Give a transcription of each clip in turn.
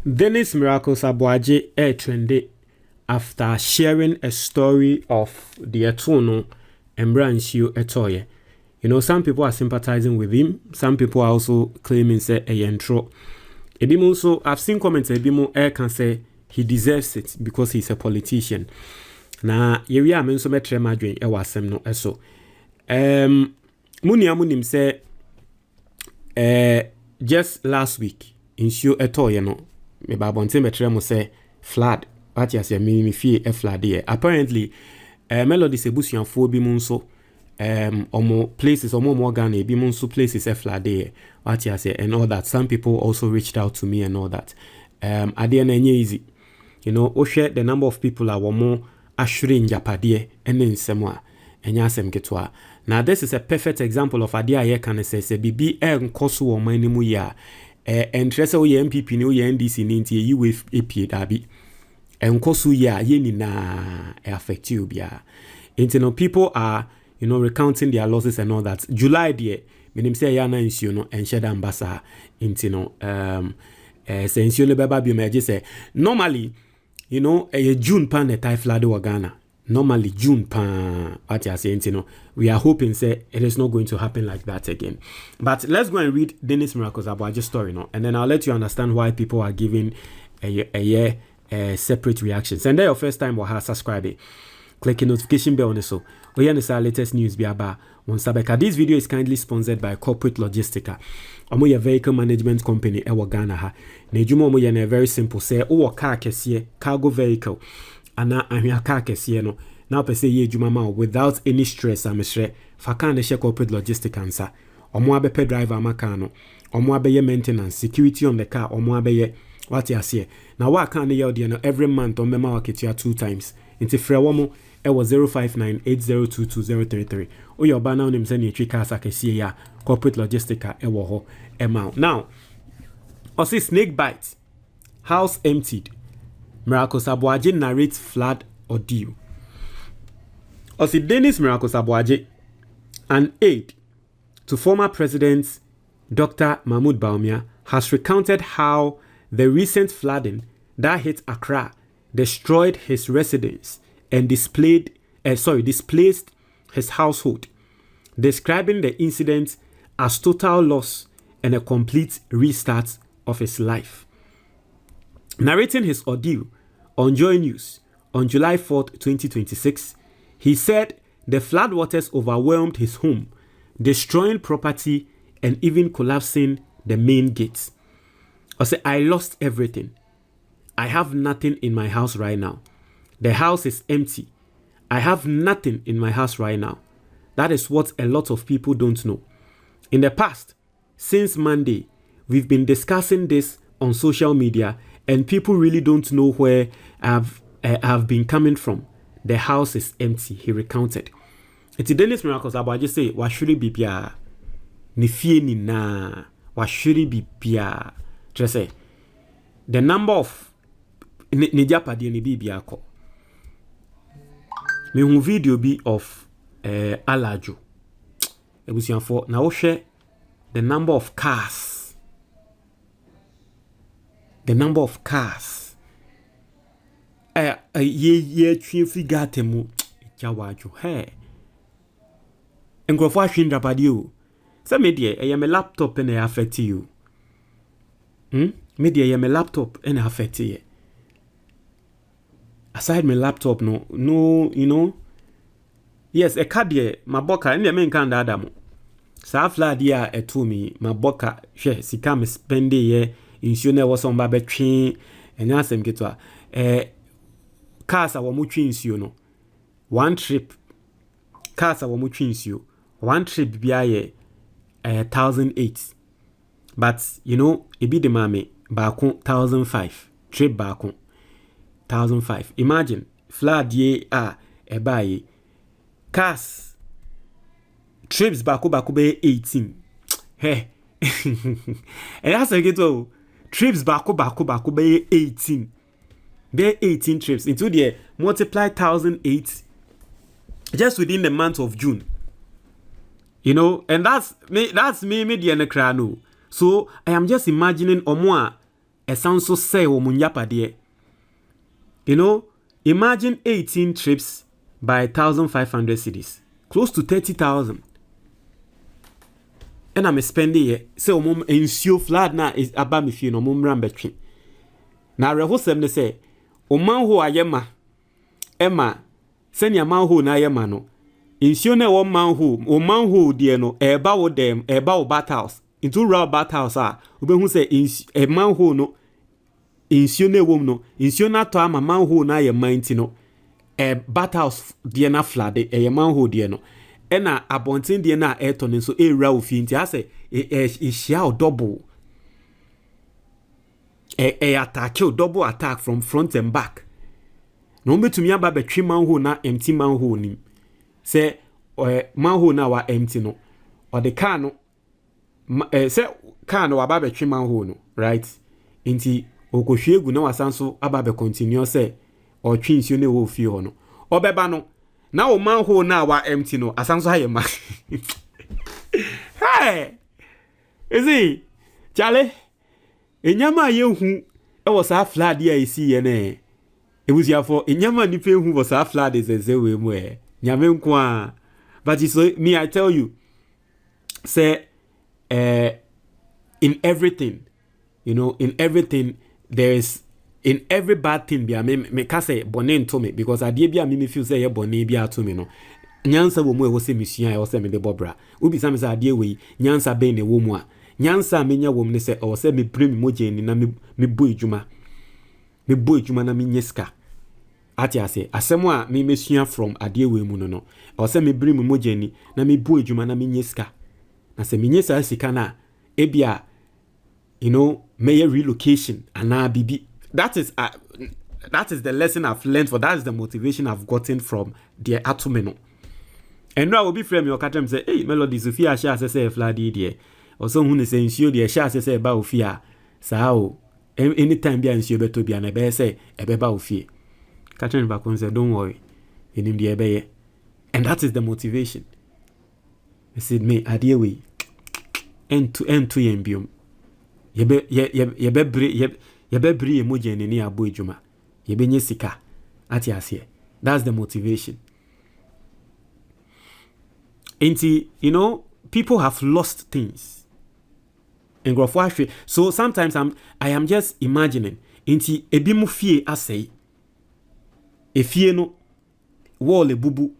Dennis Miracles Aboagye trended after sharing a story of the Etono and Branchio Etoye. You know, some people are sympathizing with him. Some people are also claiming say a yentro. Ebimu so I've seen comments Ebimu can say he deserves it because he's a politician. Na yewi a menso metre madwen e wasem no eso. Munim say just last week insure Etoye no me babonte metre mo say flood. What you say me fie e flood here. Apparently Melodies ebusuanfo bi mu nso omo places omo more Ghana ebi mu nso places e flood here. What you say and all that. Some people also reached out to me and all that. Ade na enye easy. You know, o share the number of people are more ashuri njapade ene nsemo a enya asem ketwa. Now this is a perfect example of ade aye kan say bibi nkoso wo man mu ya interest o ye MPP ni o ye NDC ni ntie yi we epie dabi enkoso ya ye ni na affect you bia. You people are, you know, recounting their losses and all that. July there menim say ya na nsio no enhye da mbasa say nsio le beba bi me say normally, you know, a June pan a Thai flood wa Ghana. Normally June pan what you are saying, you know, we are hoping say it is not going to happen like that again. But let's go and read Dennis Miracles Aboagye story now, and then I'll let you understand why people are giving a separate reactions. And then your first time or subscribe, click the notification bell on the so. We hear the latest news be about on Sabeka. This video is kindly sponsored by Corporate Logistica. Omo ye vehicle management company ewa Ghana ha. Na ejuma omo ye na very simple say o car kesiye, cargo vehicle. Ana ahia car kesiye no. Now per se ye ejuma ma without any stress amesre. Faka na she Corporate Logistica ansa. Omo abepe driver amaka no. Omo abeye maintenance, security on the car, omo abeye what you say. Now what can you do every month on mema waketia 2 times. Into frewomo it was 05980222033. O your banner name send you 3 cars akesi ya Corporate Logistica ewo ho amount. Now, I see snake bite, house emptied. Miracles Aboagye narrates flood ordeal. I see Dennis Miracles Aboagye, an aide to former President Dr. Mahmoud Bawumia, has recounted how the recent flooding that hit Accra destroyed his residence and displaced his household, describing the incident as total loss and a complete restart of his life. Narrating his ordeal on Joy News on July 4th, 2026, he said the floodwaters overwhelmed his home, destroying property and even collapsing the main gates. I said, I lost everything. I have nothing in my house right now. The house is empty. I have nothing in my house right now. That is what a lot of people don't know. In the past, since Monday, we've been discussing this on social media and people really don't know where I've been coming from. The house is empty, he recounted. It's Dennis Miracles Aboagye say, washuri bibia. Ni fie ni na. Washuri bibia. Just say, the number of ni japadi ni bibia ko. Me hu video bi of Alajo. Ebusianfo na wo hwe the number of cars. The number of cars. Ye twi figate mu jawajo. Hey. Engrofo ahwe ndrapade o. Say me dey me laptop and affect you. Me dey me laptop and affect you. Aside my laptop, no, you know. Yes, a card here, my boka, and the main can adamu. Sa flood ya to me, my boka, she, si come spend ye, insure was on baby train, and ask them get to cars are muchins, you know. One trip, cars are muchins you. One trip be 1,008. But, you know, it be the mammy, back 1,005. Trip back 1,005. Imagine flood ye buy cars trips back be 18. Hey, and that's a get trips back be 18. Be 18 trips into the multiply 1,008 just within the month of June. You know, and that's me the crano. So I am just imagining omwa sounds so say womunyapa de. You know, imagine 18 trips by 1,500 cedis, close to 30,000. And I'm spending it. So mum ensure flood na is about me feel no mum rambetri. Now rehosem ne say, o man who ayema, Emma, send your man who na yema no. Ensure ne one man who dear no, eba wo dem, eba wo battles. Into raw battles are, ube who say, a man who no, ensure ne wom no, ensure na to ama man who na ye mind no, a battles dear na flood, a man who dear no. Ena abontin de na eton nso era ofi nti ase hia o double attack o double attack from front and back no betumi aba betwe manhole na empty manhole ni se manhole na wa empty no or the car no se car no aba betwe manhole no right nti okohwe egu na wasanso aba be continue se o twi nsuo na wo fi ho no obeba no na o manhole na wa empty no asanso hayema hey is it chale enyama yehu e wo sa flood ya isi ye ne ebusiafo enyama ni pe hu wo sa flood ezezewe mu nyame nko a but so me I tell you say in everything, you know, in everything there is, in every bad thing bia me ka say bone to me because adie bia me feel say ye bone bia to me no nyansa wo mu e wo se misua e wo se me de bobra obi sa me say adie we nyansa ben ne wo mu a nyansa me nya wo mu ne say o se me premi mogeni na me bo ejuma na me nyeska ati ase asem a me mesua from adie we mu no o se me premi mogeni na me bo ejuma na me nyeska na se me nyesa sika na ebia, you know, may relocation and bibi. That is the lesson I've learned, for that is the motivation I've gotten from the atomeno. And now I will be frame your catch and say, hey, Melodies, if you share say fladdy dear, or someone is saying, sure, dear, share say about fear. So, anytime be an sure to be an ebe say, ebe fear. Catching back on say, don't worry, in him the ebe. And that is the motivation. I said, me, adie we, end to yembium. Yebe bri emoji ni aboejuma yebe nye sika ati ase. That's the motivation. Inti, you know, people have lost things. So sometimes I am just imagining inti ebi mu fie asay efie no wall ebubu.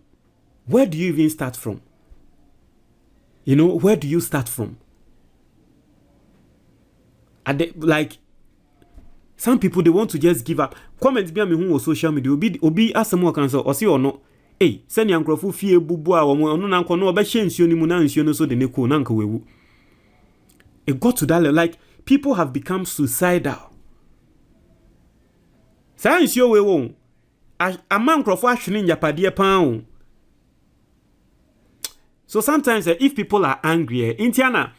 Where do you even start from? You know, where do you start from? Like some people, they want to just give up. Comment be me who on social media obi asemo kan so o se ono eh send yankrofo fie bubu a wo ono na nko no obe hye nsuo ni mu na nsuo no so de ne ko na nka wewu. It got to that level. Like people have become suicidal. Sa nsuo we won amankrofo ahwene nyapade pan. So sometimes if people are angry intiana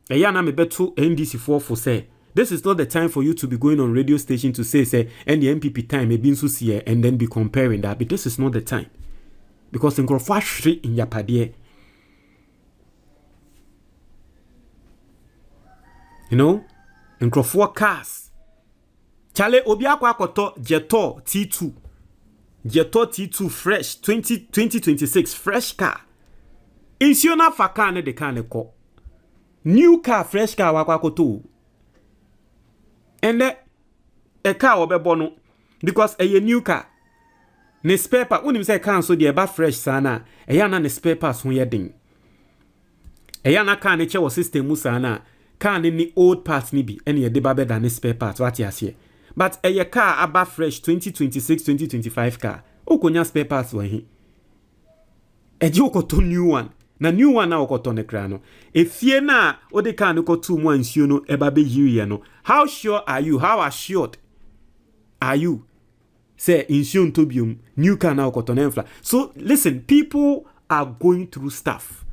Eyana me beto NDC for say this is not the time for you to be going on radio station to say and the MPP time may be so see and then be comparing that, but this is not the time because in Grofashri in Yapade, you know, in Grofwa cars Chale Obiakwa koto Jeto T2 fresh 2026 fresh car insiona fakane de kane ko new car, fresh car, wakwakoto. And a car obebono because a new car. Ne spare part, when you say cancel the about fresh sana, a yana ne spare parts when you're ding. A yana car nature was system musana, car any old parts nibi, any a debabe than a spare parts, what you say. But a car about fresh 2026, 2025 car, okonya spare parts when he. A joko to new one. Na new one na okotone krano. Efie na ode kan ko 2 months you know eba be yiri no. How sure are you? How assured are you? Say insurance tobium new can na okotone enfla. So listen, people are going through stuff.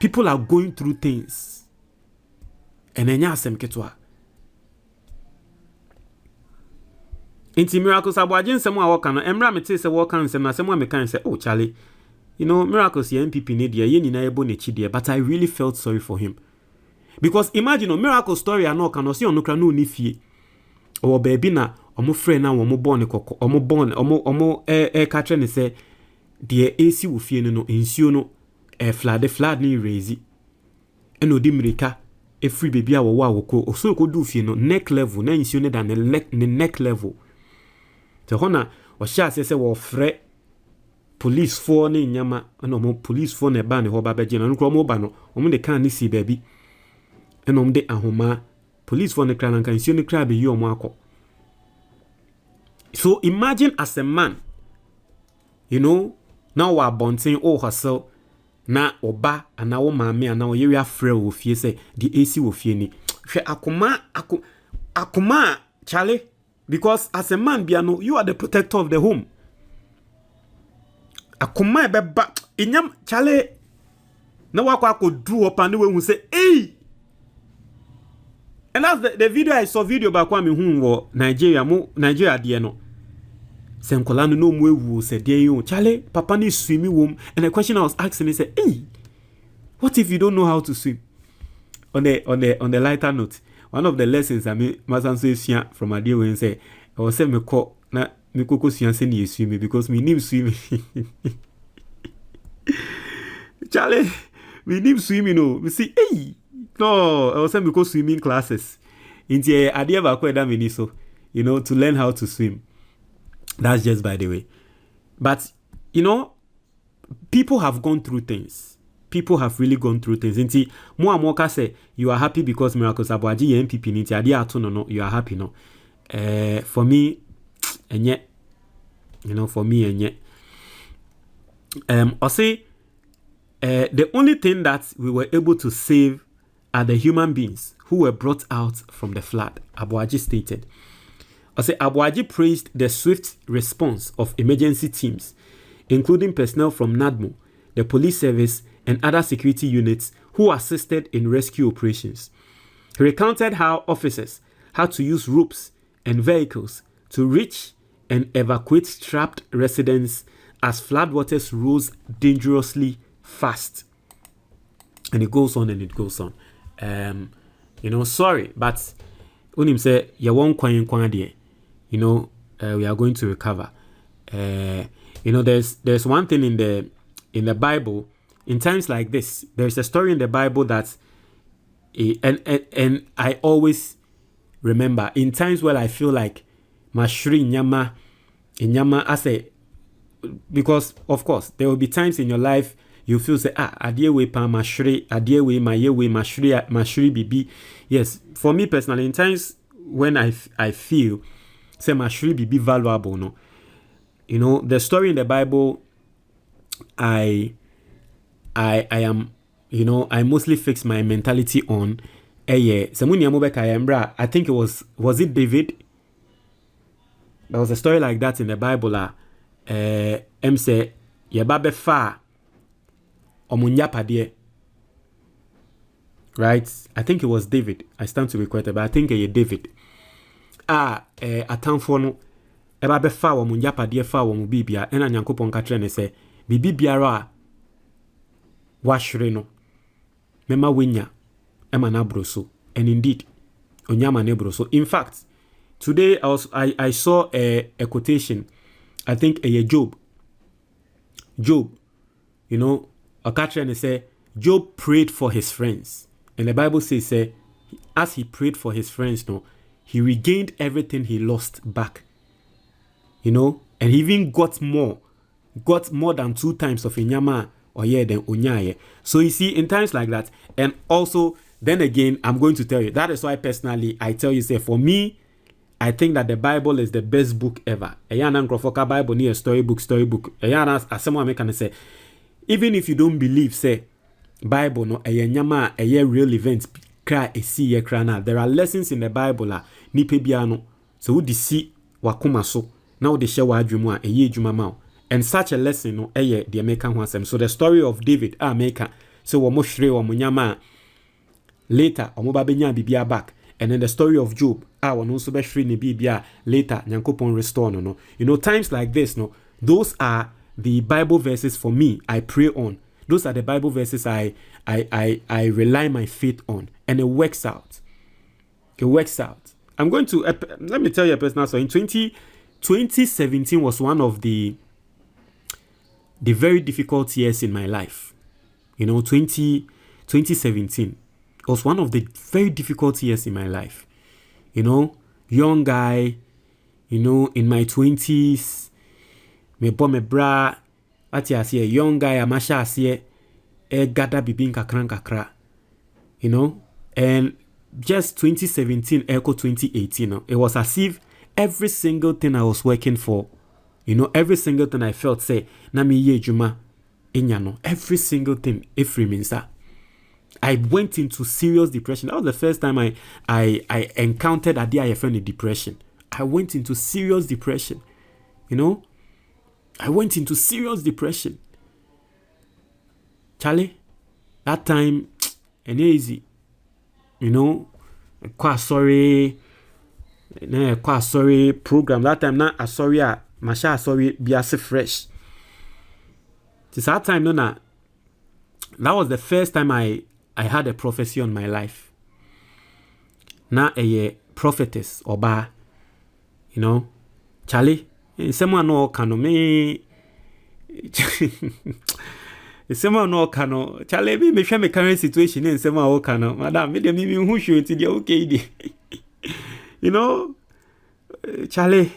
People are going through things. And enya asem ketwa. Inti miracles Aboagye nsem a woka no emra mete se woka nsem na asem a me kan se oh Charlie. You know, miracles the MPP need ye nina ebo nechi there, but I really felt sorry for him. Because imagine a miracle story and no can see on no ni fie. Or baby na omo friend na omo born koko omo born omo catch ne say the AC wo fie no nsuo no flood ni raise. Eno di mirika free baby a wo awoko so ko du fie no neck level na nsuo ne da ne neck level. So hona o sha say wo frɛ police for ne nyama na omo police for ne ba ne ho ba beje na nko omo ba no omo de kan ni si baby. Eno omo de ahoma police for ne kra na kan nsuo ne kra be yi omo akọ. So imagine as a man, you know, now we are bonting all hustle, na oba and now mama and now you are free of you say the AC of you ni. Akuma, Charlie, because as a man, Biano, you are the protector of the home. Akuma beba inyam Charlie. Now I could do up and the way who say, hey. And that's the video I saw video back when me who Nigeria no. Sem kolano no mwe said there you Charlie papa ni swimming womb and the question I was asking is hey, what if you don't know how to swim? On the lighter note, one of the lessons I mean masanso from a dear when say I was say me call na me koko swian ni swimming because me need swimming. Charlie, we need swimming no. We see hey no, I was saying because swimming classes. Inti idea ba kwa da me so, you know, to learn how to swim. That's just by the way. But you know, people have gone through things. People have really gone through things. Inti mo amoka say you are happy because Miracles Aboagye MPP ninti idea ato no you are happy no. For me enye, you know, for me enye. I say the only thing that we were able to save are the human beings who were brought out from the flood, Aboagye stated. I say Aboagye praised the swift response of emergency teams, including personnel from NADMO, the police service, and other security units who assisted in rescue operations. He recounted how officers had to use ropes and vehicles to reach and evacuate trapped residents as floodwaters rose dangerously fast. And it goes on and it goes on. You know, sorry, but when him say you won't kwan there, you know, we are going to recover. You know, there's one thing in the Bible. In times like this, there's a story in the Bible that, and I always remember in times where I feel like mashri nyama, I say, because of course there will be times in your life you feel say adie we pa mashri, adie we maye we mashri bibi. Yes, for me personally, in times when I feel say mashri bibi valuable, no, you know, the story in the Bible, I am, you know, I mostly fix my mentality on. I think it was it David? There was a story like that in the Bible. Say yebabe fa omunyapade. Right? I think it was David. I stand to be corrected, but I think David. Atamfo no ebabe fa omunyapade fa omu bibia ena nyankopon ka kire ne se bibi biara washre no mema wenya ema na broso. And indeed onyama ne broso. In fact, today I saw a quotation. I think Job, you know, a catcher and say Job prayed for his friends, and the Bible says as he prayed for his friends, no, he regained everything he lost back, you know, and he even got more than 2 times of inyama or than onyaye. So you see, in times like that, and also then again, I'm going to tell you that is why personally I tell you, say for me, I think that the Bible is the best book ever. Bible near storybook. Someone can say, even if you don't believe, say Bible no nyama real events cry a see crana. There are lessons in the Bible nipe biano. So who see wakuma so now they share wadwuma juma. And such a lesson no the American wasem. So the story of David America. So wo mo hwere wo nyama later omo ba benya bibia back. And then the story of Job, also be free ni bibia later, nyankopon restore no. You know, times like this, no, those are the Bible verses for me I pray on. Those are the Bible verses I rely my faith on, and it works out. It works out. I'm going to let me tell you a personal story. In 2017 was one of the very difficult years in my life. 2017 was one of the very difficult years in my life. Young guy, in my 20s, me bo me bra, ati asiye, young guy, amasha asiye, gada bibin kakra, and just 2017, echo 2018, it was as if every single thing I was working for, every single thing I felt, say, na mi ye juma, inyano, every single thing, efriminsa. I went into serious depression. That was the first time I encountered a DIFN depression. I went into serious depression. I went into serious depression. Charlie, that time, and easy. Quite sorry program. That time, not a sorry, masha sorry, be as fresh. This that time, that was the first time I had a prophecy on my life. Na a prophetess oba, Charlie, someone no kano me. Someone no kano, Charlie, me share my current situation in someone no kano, madam, me dem who show it the okay. Charlie,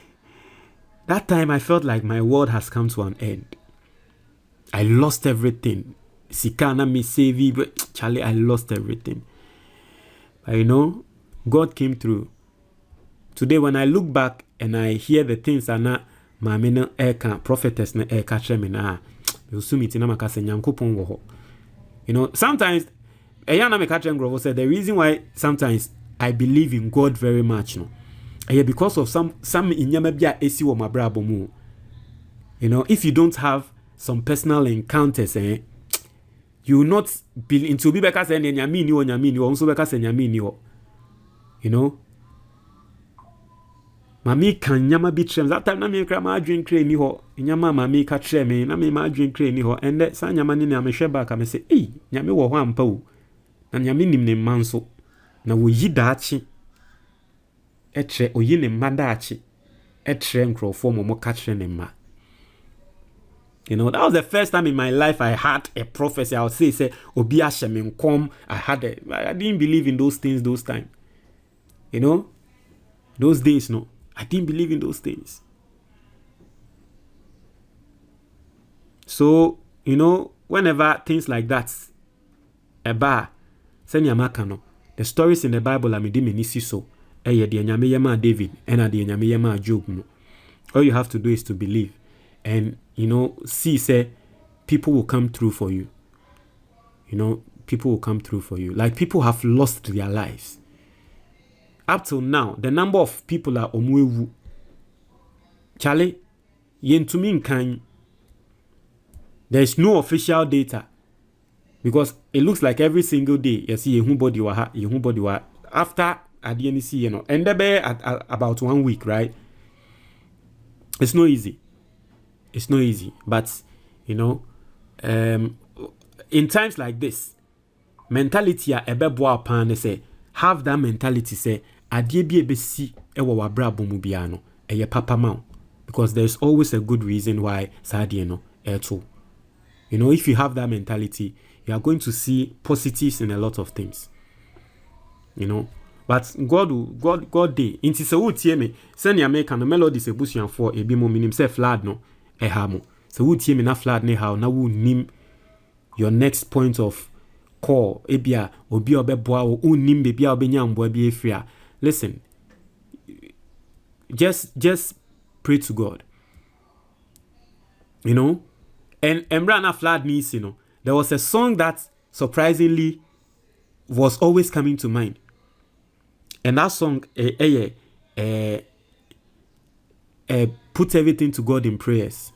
that time I felt like my world has come to an end. I lost everything. Sikana me save, but Charlie, I lost everything. But God came through. Today, when I look back and I hear the things are not Mame no eka prophetess no eka treme na usumi tina makase nyankopon wo ho. Sometimes eyana me ka trem said the reason why sometimes I believe in God very much because of some inyama bia esi wo mabrabo mu. If you don't have some personal encounters you will not be into be because nyami ni onso because nyami ni Mami kan nyama bi trem that time na me kra ma adwen kra ni ho nyama mami ka tre me na me ma adwen kra ni ho and sa nyama ni na me hwe back me say nyame wo ho ampa o na nyame nim ne manso na wo yi daachi etre oyi ne madachi etre nkrofo mo ka tre ne ma. That was the first time in my life I had a prophecy. I would say obi ashemin kom. I didn't believe in those things those time. Those days I didn't believe in those things. So, whenever things like that, the stories in the Bible are medimini so. David and Job. All you have to do is to believe. And, see, say, people will come through for you. People will come through for you. Like people have lost their lives. Up till now, the number of people are omwewu. Charlie, yentumin kan. There is no official data because it looks like every single day you see body wa after ADNC, and at about 1 week, right? It's not easy. It's not easy, but in times like this, mentality a ebeboa pan say have that mentality say adie bi ebesi ewo wabra bomu bia no eye papa ma because there's always a good reason why sadie no eto. If you have that mentality, you are going to see positives in a lot of things. But God day inti se wo tie me send ya make no melodies ebusuan for ebi mo minim se flood no ehamo se wo tie me na flood ne how na wo nim your next point of call ebia obi obeboa wo unim bebia obenya mboa bi efia. Listen, just pray to God. And Emrana flood needs, there was a song that surprisingly was always coming to mind. And that song put everything to God in prayers.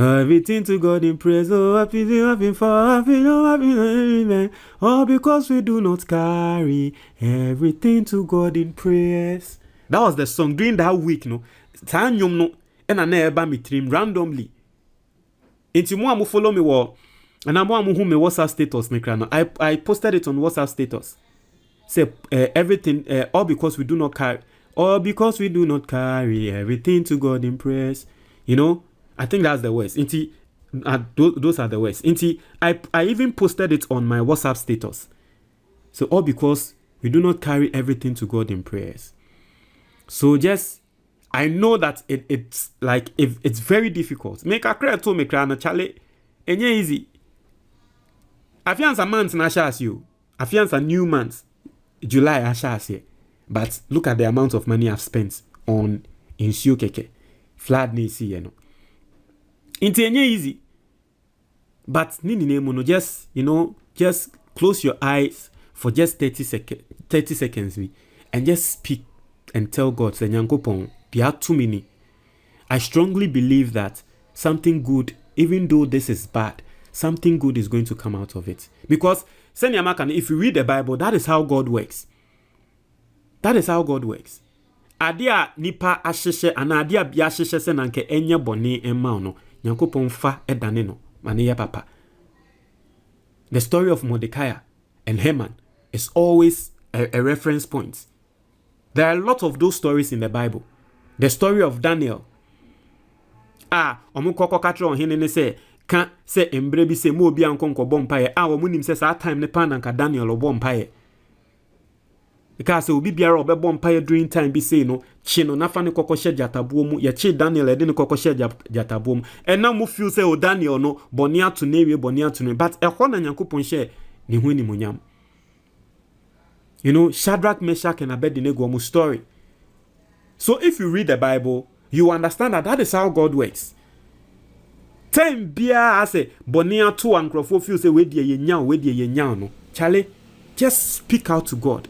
Everything to God in praise, happy for happy, all because we do not carry everything to God in prayers. That was the song during that week, Tanyum no, and I never me trim randomly. Inti mo amu follow me wo and mo amu who me WhatsApp status me krano. I posted it on WhatsApp status. Say everything all because we do not carry everything to God in prayers. You know, I think that's the words. Inti those are the words. Inti I even posted it on my WhatsApp status. So all because we do not carry everything to God in prayers. So just I know that it's like if it's very difficult. Make a cry to me cry na chale. Enye easy. Afiansa months na shas you. Afiansa new months. July ashas. But look at the amount of money I've spent on insure keke. Flood ni si you know. Inti enye easy. But nini nemo no just just close your eyes for just 30 seconds and just speak and tell God say Nyankopon bia too many. I strongly believe that something good, even though this is bad, something good is going to come out of it. Because if you read the Bible, that is how God works. That is how God works. Adia nipa asheshe ana adia bia asheshe se nanke enye bone emma no Nyankopon fa edane no mane ya papa. The story of Mordecai and Haman is always a reference point. There are a lot of those stories in the Bible. The story of Daniel. Omu koko katra on hene se ka se embrebi se mo obi anko nko bompaye. Omu nim se sa time ne pa nanka Daniel obompaye. Because obi biara obebo mpaye during time bi say no chino nafa ne koko hye jatabuo mu ye chi Daniel ede ne koko hye jatabuo mu. And now mu feel say o Daniel no boni ato na ewie boni ato no, but ehwo na Nyankopon hye ne hu ni munyam. You know, Shadrach, Meshach, and Abednego story. So if you read the Bible, you understand that is how God works. Time bia I say bonia to and crofo feel say we ye nya no. Charlie, just speak out to God.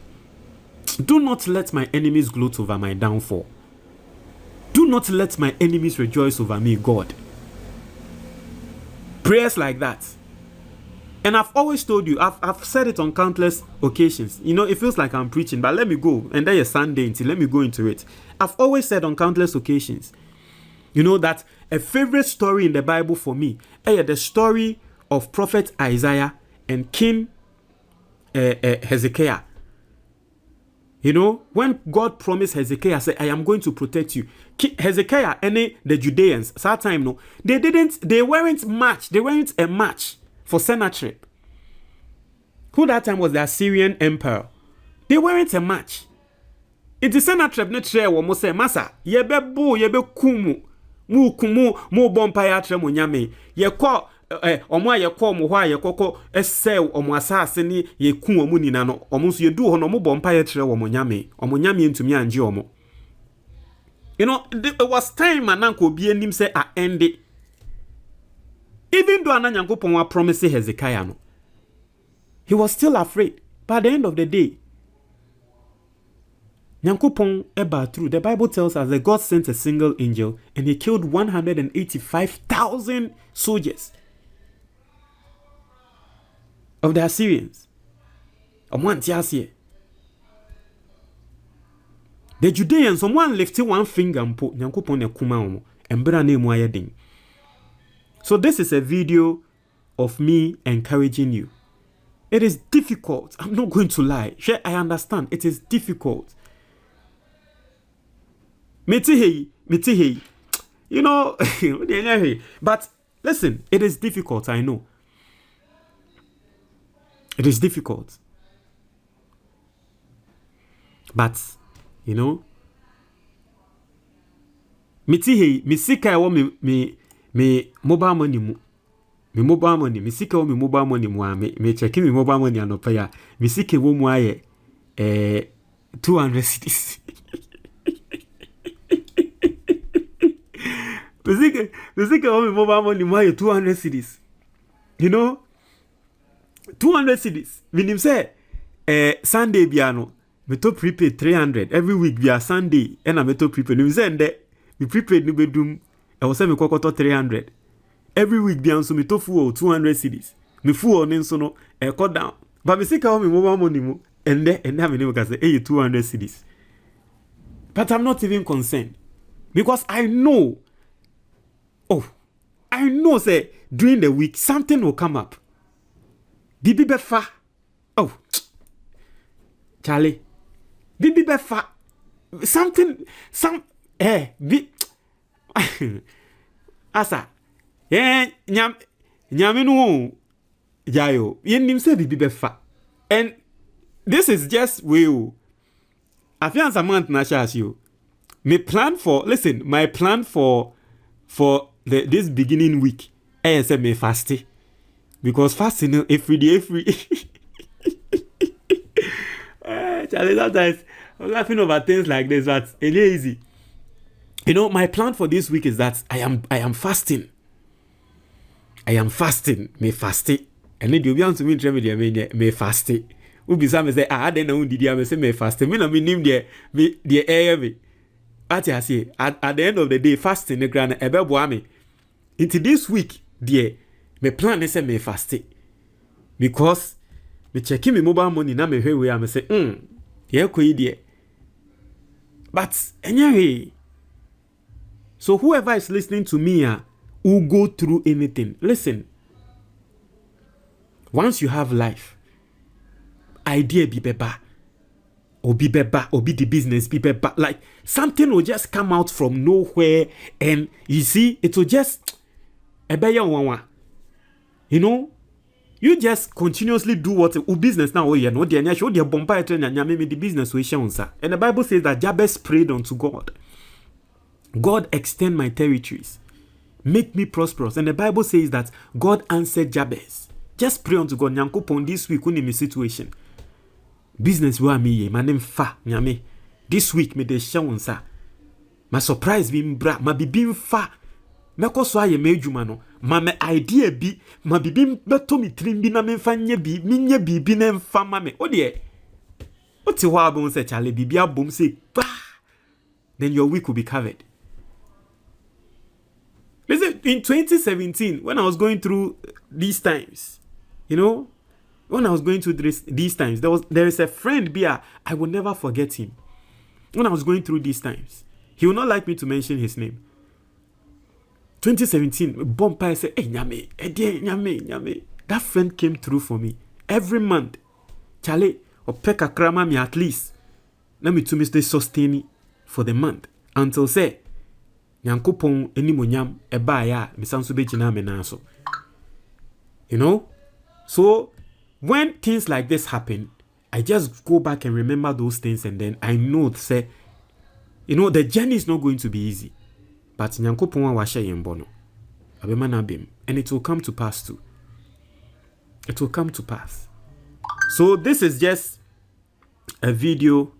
Do not let my enemies gloat over my downfall. Do not let my enemies rejoice over me, God. Prayers like that. And I've always told you, I've said it on countless occasions. You know, it feels like I'm preaching, but let me go. And then it's Sunday, let me go into it. I've always said on countless occasions, you know, that a favorite story in the Bible for me is the story of Prophet Isaiah and King Hezekiah. You know, when God promised Hezekiah, say, I am going to protect you. Hezekiah and the Judeans, that time, no, they weren't a match for Sennacherib, who that time was the Assyrian emperor. They weren't a match. It is Sennacherib ne tre wo mo say masa yebe kumu mu bompa ya tre mo nyame ye ko omo aye ko mo ho aye kokko ese omo asase ni ye ku omo nina no omo so ye du ho no mo bompa ya tre wo mo nyame ntumi anje omo. You know, it was time ananko obi anim say a end it. Even though Nyankopon wa promise Hezekiah no, he was still afraid. But at the end of the day, Nyankopon eba through. The Bible tells us that God sent a single angel and he killed 185,000 soldiers of the Assyrians. The Judeans, someone lifted one finger and put Nyankopon e kuma omo. Embra na emu ayedin. So this is a video of me encouraging you. It is difficult. I'm not going to lie. I understand. It is difficult. Metihi. You know, but listen, it is difficult, I know. It is difficult. But, you know, metihi, misika wo me mobile money mu. Me mobile money, me sika wo me mobile money mu a me check me mobile money anopa ya. Me sika wo mu aye 200 cedis. Me sika wo me mobile money mu aye 200 cedis. You know? 200 cedis. Meaning say Sunday biano me to prepaid 300 every week via Sunday and I me to prepaid. Me say nde me prepaid no bedum I was saying me kokoto 300 every week bian so me to full 200 cedis me full on so no cut down but me see ka me mobile money mu and then me name ka say 200 cedis, but I'm not even concerned because I know I know say during the week something will come up. Bibi befa. Oh, Charlie. Bibi befa. Something, asa. Nyame no jayo. Yen nim say bibi befa. And this is just will. I feel some month na shas you. My plan for this beginning week, I say me fasting. Because fasting every day. Charlie, sometimes I'm laughing over things like this, but it's easy. You know, my plan for this week is that I am fasting. I am fasting. Me fasting. And then you be on to me me fasting. Ubi some say, I don't know did I say me fasting. Me no me name the air me. At I say at the end of the day, fasting the grand ebe into this week, dear, me plan is say me fasting. Because me checking me mobile money na me we am say, yeah, dear. But anyway, so whoever is listening to me who go through anything, listen. Once you have life, idea be beba, or be the business be beba. Like something will just come out from nowhere, and you see, it will just you know, you just continuously do what business now. Oh yeah, no, the show the bomba maybe the business we show. And the Bible says that Jabez prayed unto God. God, extend my territories, make me prosperous. And the Bible says that God answered Jabez. Just pray unto God. Nyankopon this week in my situation. Business where me my name fa nyame. This week me de show unsa. My surprise be bra, ma bibi fa. Meko so aye me adwuma no. Ma me idea bi, ma bibi beto mi trim bi na me fa nye bi, minye bibi na mfa ma me. O de. O ti wa abon se chale bibi abom say, bah. Then your week will be covered. Listen, in 2017, when I was going through these times, you know, when I was going through these times, there is a friend, Bia, I will never forget him. When I was going through these times, he will not like me to mention his name. 2017, Bompa said, hey, Nyame. That friend came through for me. Every month, Charlie, or peka krama me at least. Let me to Mr. sustain for the month. Until say, Nyankopon enimonyam eba ya misanso be jina me nanso. You know? So when things like this happen, I just go back and remember those things, and then I know say, you know, the journey is not going to be easy. But Nyankopon wa hye yembo no. Abema na bem, and it will come to pass too. It will come to pass. So this is just a video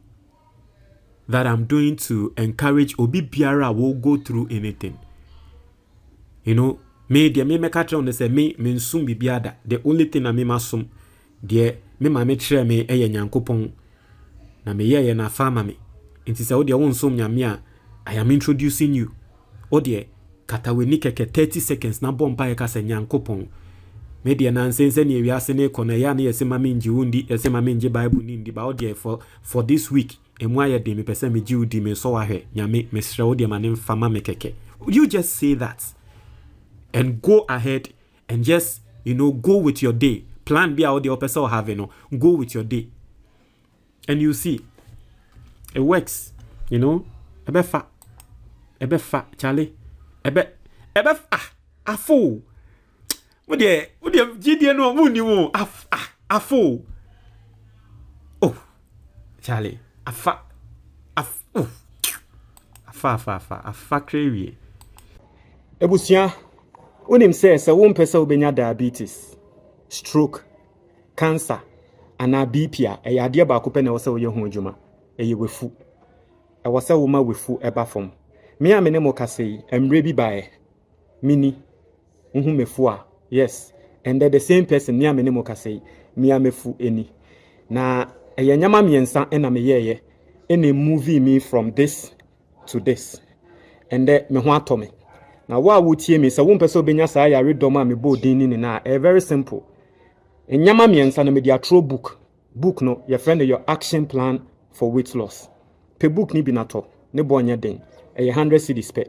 that I'm doing to encourage Obi Biara will go through anything. You know, me catch on say me nsum bibiada. The only thing I me masum, dear me ma me tre me eye Nyankopon na me ye na farmer me. Inti say o de won sum nyame I am introducing you. O de katawe ni keke 30 seconds na bomba ye ka say Nyankopon. Me de na nsense ne wiase ne kona ya na yese ma me nji wundi yese ma me nji Bible ni ndi ba o de for this week. Emwa de me pese me jiudi me so wahwe nyame me sre wo de ma ne mfama me keke. You just say that and go ahead and just, you know, go with your day. Plan be out the person have, you know, go with your day. And you see, it works, you know. Ebe fa, Charlie. Ebe a fool. What the GD no mundi wo a fool. Oh, Charlie. A fa crazy. Ebusia, unim says a won pesa ubenya diabetes, stroke, cancer, and a BP. A yadia bakupena was a yohujuma, a ye wefu. I was a woman with fu eba form. Me a menemo kase, and ready by mini mefua. Yes, and they're the same person near menemo kase, me a mefu any. Na a yanyama miensa and a meye, any movie me from this to this, and that me want to me. Now, what would you me? So, one person be nyasa I read doma me bo dini na. Very simple. In yama miensa na me dia throw book no. Your friend your action plan for weight loss. Pe book ni binato ne bo nya den. 100 cedis pe.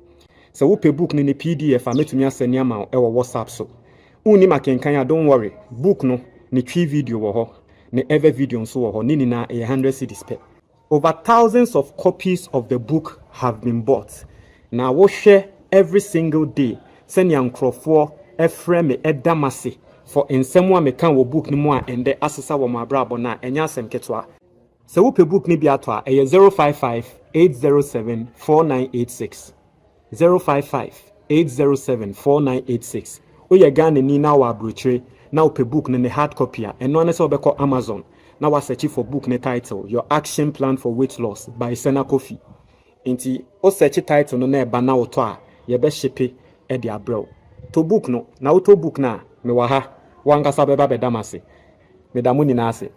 So wopɛ book no ne PDF a metumi asɛne ama ɛwɔ WhatsApp so. Uni makenkan don't worry. Book no ne twi video wɔ hɔ, ne ever video nso wɔ hɔ. Ni na 100 cedis per. Over thousands of copies of the book have been bought. Now we share every single day. Send your nkrofo efre me edamase for nsɛm a meka wɔ book no mu a ende asesa wɔ ma brabo na enya asɛm ketwa. So wopɛ book ni bi ato a ɛyɛ 055 807 4986. 055 807 4986. Oye Ghana ni na wa abrochire na wopɛ book no ne hard copy a ɛno ne sɛ wobɛkɔ Amazon na wa search for book ne title Your Action Plan for Weight Loss by Sena Kofi. Inti o search title no na eba na woto a ye be shipe e de abrɛw. To book no na woto book na me wa ha wankasa beba bedamase. Me da mu nyina ase.